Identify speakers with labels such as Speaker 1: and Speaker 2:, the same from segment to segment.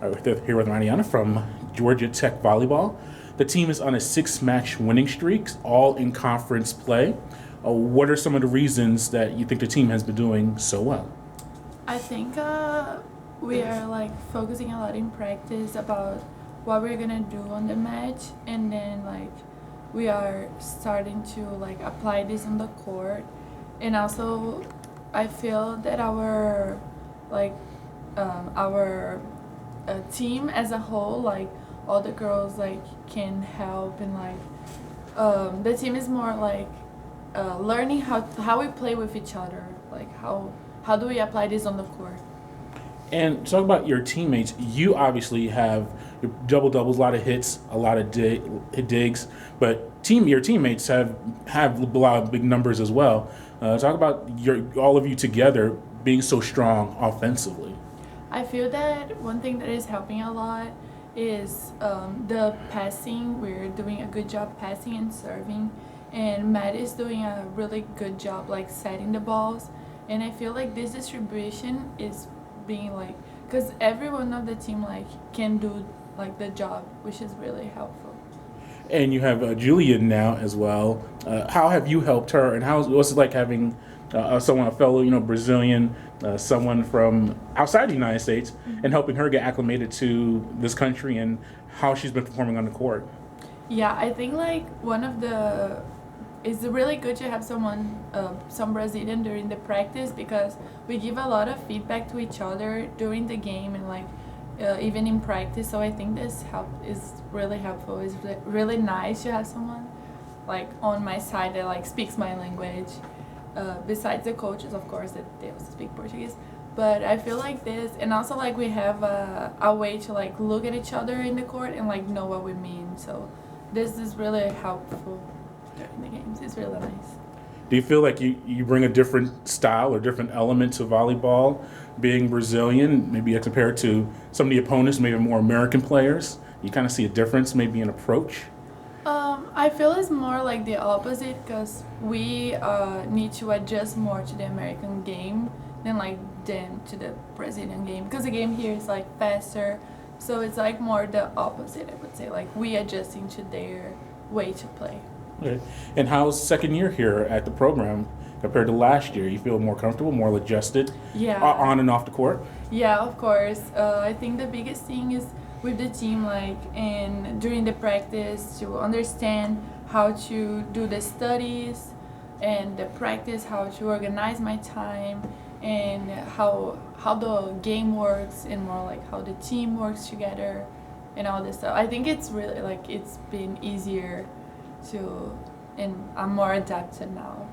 Speaker 1: We're here with Mariana from Georgia Tech Volleyball. The team is on a 6-match winning streak, all in conference play. What are some of the reasons that you think the team has been doing so well?
Speaker 2: I think we are focusing a lot in practice about what we're gonna do on the match, and then we are starting to apply this on the court. And also I feel that our team as a whole, all the girls can help, and the team is more learning how we play with each other, how do we apply this on the court.
Speaker 1: And talk about your teammates. You obviously have double doubles, a lot of hits, a lot of digs, but your teammates have a lot of big numbers as well. Talk about all of you together being so strong offensively.
Speaker 2: I feel that one thing that is helping a lot is the passing. We're doing a good job passing and serving, and Matt is doing a really good job setting the balls. And I feel like this distribution is being because every one of the team can do the job, which is really helpful.
Speaker 1: And you have Julia now as well. How have you helped her, and what's it like having a fellow Brazilian, someone from outside the United States, and helping her get acclimated to this country and how she's been performing on the court?
Speaker 2: Yeah, I think it's really good to have some Brazilian during the practice, because we give a lot of feedback to each other during the game and even in practice. So I think this is really helpful. It's really nice to have someone on my side that speaks my language. Besides the coaches, of course, that they also speak Portuguese. But I feel this, and also we have a way to look at each other in the court and know what we mean. So this is really helpful during the games. It's really nice.
Speaker 1: Do you feel like you bring a different style or different element to volleyball, being Brazilian, maybe as compared to some of the opponents, maybe more American players? You kind of see a difference maybe in approach?
Speaker 2: I feel it's more the opposite, because we need to adjust more to the American game than to the Brazilian game, because the game here is faster. So it's more the opposite, I would say. We adjusting to their way to play.
Speaker 1: Okay. And how's second year here at the program compared to last year? You feel more comfortable, more adjusted,
Speaker 2: Yeah.
Speaker 1: on and off the court?
Speaker 2: Yeah, of course. I think the biggest thing is with the team, and during the practice, to understand how to do the studies and the practice, how to organize my time, and how the game works, and more how the team works together and all this stuff. I think it's really it's been easier and I'm more adapted now.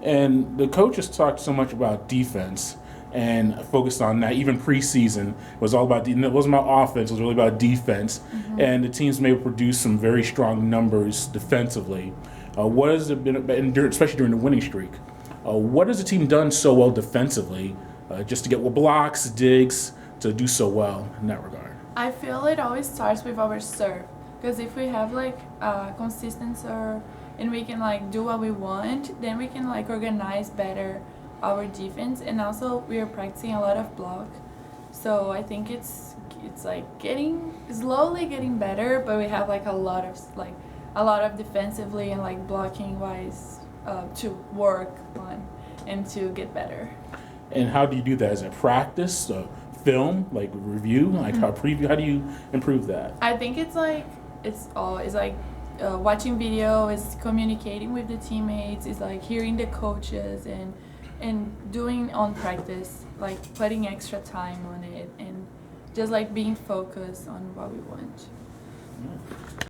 Speaker 1: And the coaches talked so much about defense and focused on that. Even preseason was all about it wasn't about offense, it was really about defense. Mm-hmm. And the teams may produce some very strong numbers defensively. What has it been, especially during the winning streak? What has the team done so well defensively, just to get blocks, digs, to do so well in that regard?
Speaker 2: I feel it always starts with our serve, because if we have consistent serve and we can do what we want, then we can organize better our defense. And also we are practicing a lot of block, so I think it's slowly getting better, but we have a lot of defensively and blocking wise to work on and to get better.
Speaker 1: And how do you do that? Is it practice, film, review, how preview? How do you improve that?
Speaker 2: I think it's watching video, is communicating with the teammates, is hearing the coaches, and doing on practice, putting extra time on it, and just being focused on what we want.
Speaker 1: Yeah.